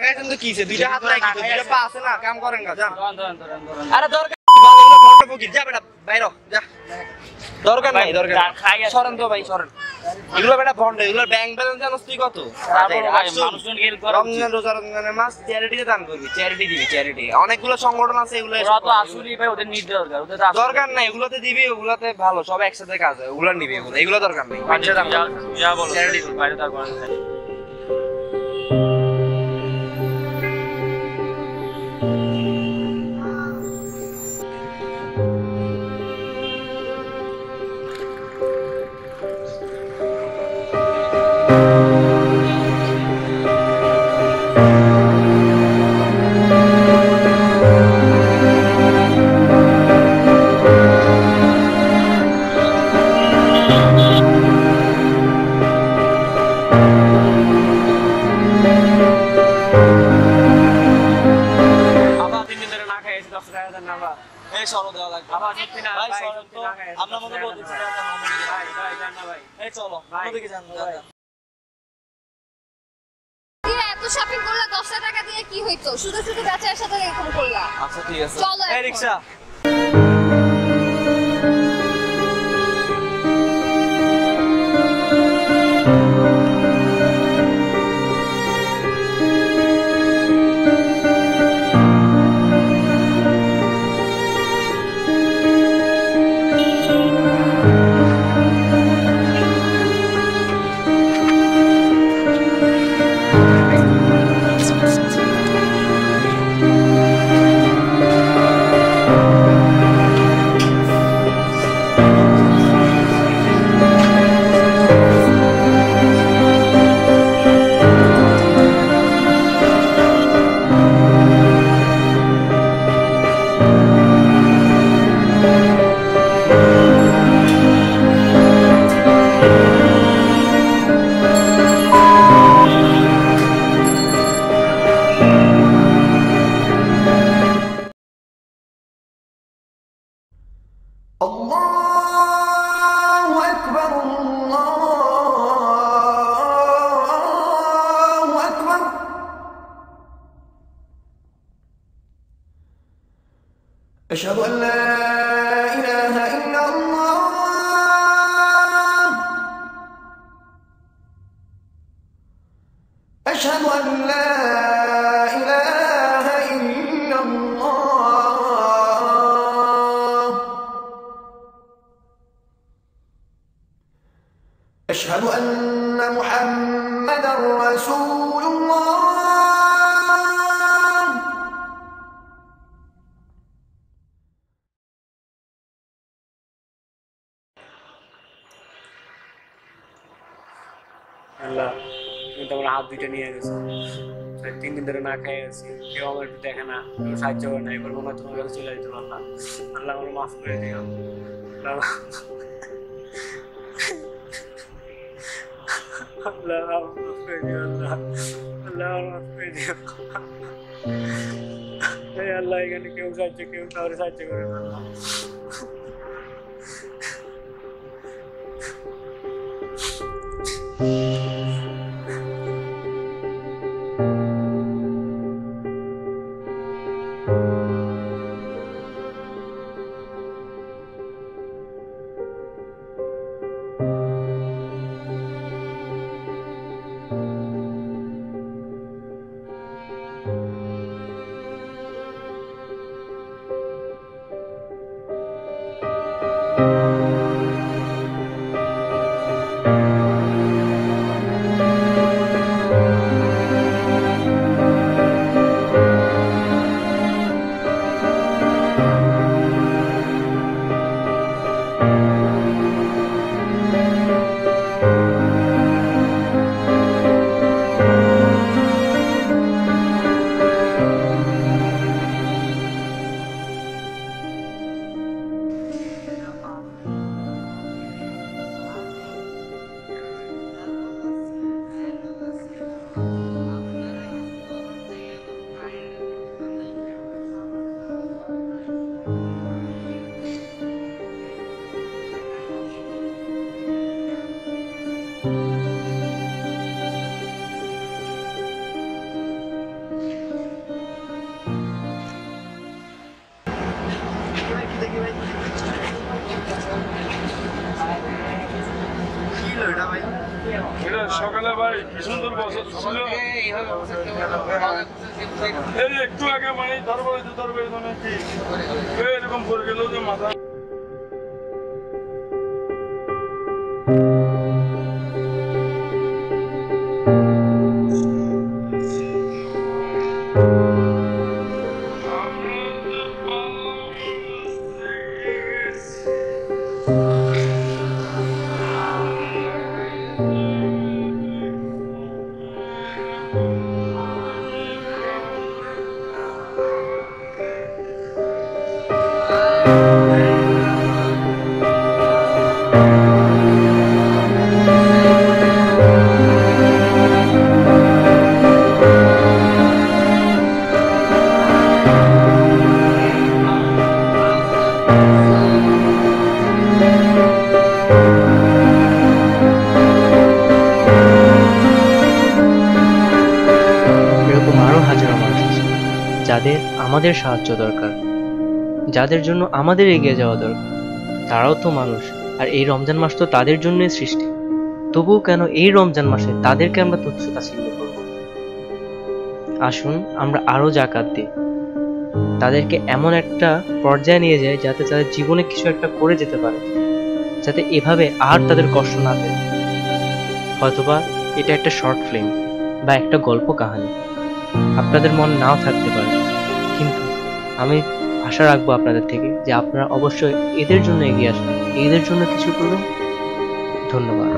লাগাইছেন তো কিছে দুইটা হাত নাই কি দুইটা পা আছে না কাম করেন না জান আরে দরকার বন্ধ ফকির যা বেটা বাইরে যা দরকার নাই দরকার সরেন তো ভাই সরেন এগুলো বেটা বন্ড এগুলো ব্যাংক ব্যালেন্স জানোস তুই কত মানুষজন হেল্প করে রমজান রোজা রমজানের মাস চ্যারিটিতে দান করবি চ্যারিটি দিবি চ্যারিটি অনেকগুলো সংগঠন আছে এগুলো ওরা তো আসলেই ভাই ওদের নিড দরকার ওদের দরকার নাই এগুলোতে দিবি ওগুলোতে ভালো সব একসাথে কাজ হয় ওগুলো নিবি এগুলো দরকার নেই আচ্ছা দাম যা বলো চ্যারিটি বাইরে তার করেন শপিং করলা 10 টাকা দিয়ে কি হইতো শুধু শুধু বেচার সাথে এরকম করলা আচ্ছা ঠিক আছে চলো এই রিকশা أشهد أن لا إله إلا الله أشهد أن لا إله إلا الله أشهد أن محمدا رسول الله আল্লাহ তুমি তো আমার হাত দুইটা নিয়ে গেছো 3 দিন ধরে না খাই আছি কেউ আমার একটু দেখে না কেউ সাহায্য করে না এবার মনে হয় তোমার কাছে চলে যেতে পারলাম আল্লাহ আমার মাফ করে দিও আল্লাহ মাফ করে দিও আল্লাহ আল্লাহ মাফ করে দিও আল্লাহ এখানে কেউ কাউরে সাহায্য করে না আল্লাহ সকালে ভাই কি সুন্দর বছর ছিল এই একটু আগে মানে ধরবো কি এরকম করে গেল যে মাথা যাদের আমাদের সাহায্য দরকার, যাদের জন্য আমাদের এগিয়ে যাওয়া দরকার, তারাও তো মানুষ। আর এই রমজান মাস তো তাদের জন্যই সৃষ্টি। তবুও কেন এই রমজান মাসে তাদেরকে আমরা তুচ্ছ তাচ্ছিল্য করব? আসুন আমরা আরো জাকাত দিই, তাদেরকে এমন একটা পর্যায়ে নিয়ে যায় যাতে তাদের জীবনে কিছু একটা করে যেতে পারে, যাতে এভাবে আর তাদের কষ্ট না পেয়ে। হয়তোবা এটা একটা শর্ট ফিল্ম বা একটা গল্প কাহিনী, আপনাদের মন নাও থাকতে পারে, কিন্তু আমি আশা রাখবো আপনাদের থেকে যে আপনারা অবশ্যই এদের জন্য এগিয়ে আসবেন, এদের জন্য কিছু করবেন। ধন্যবাদ।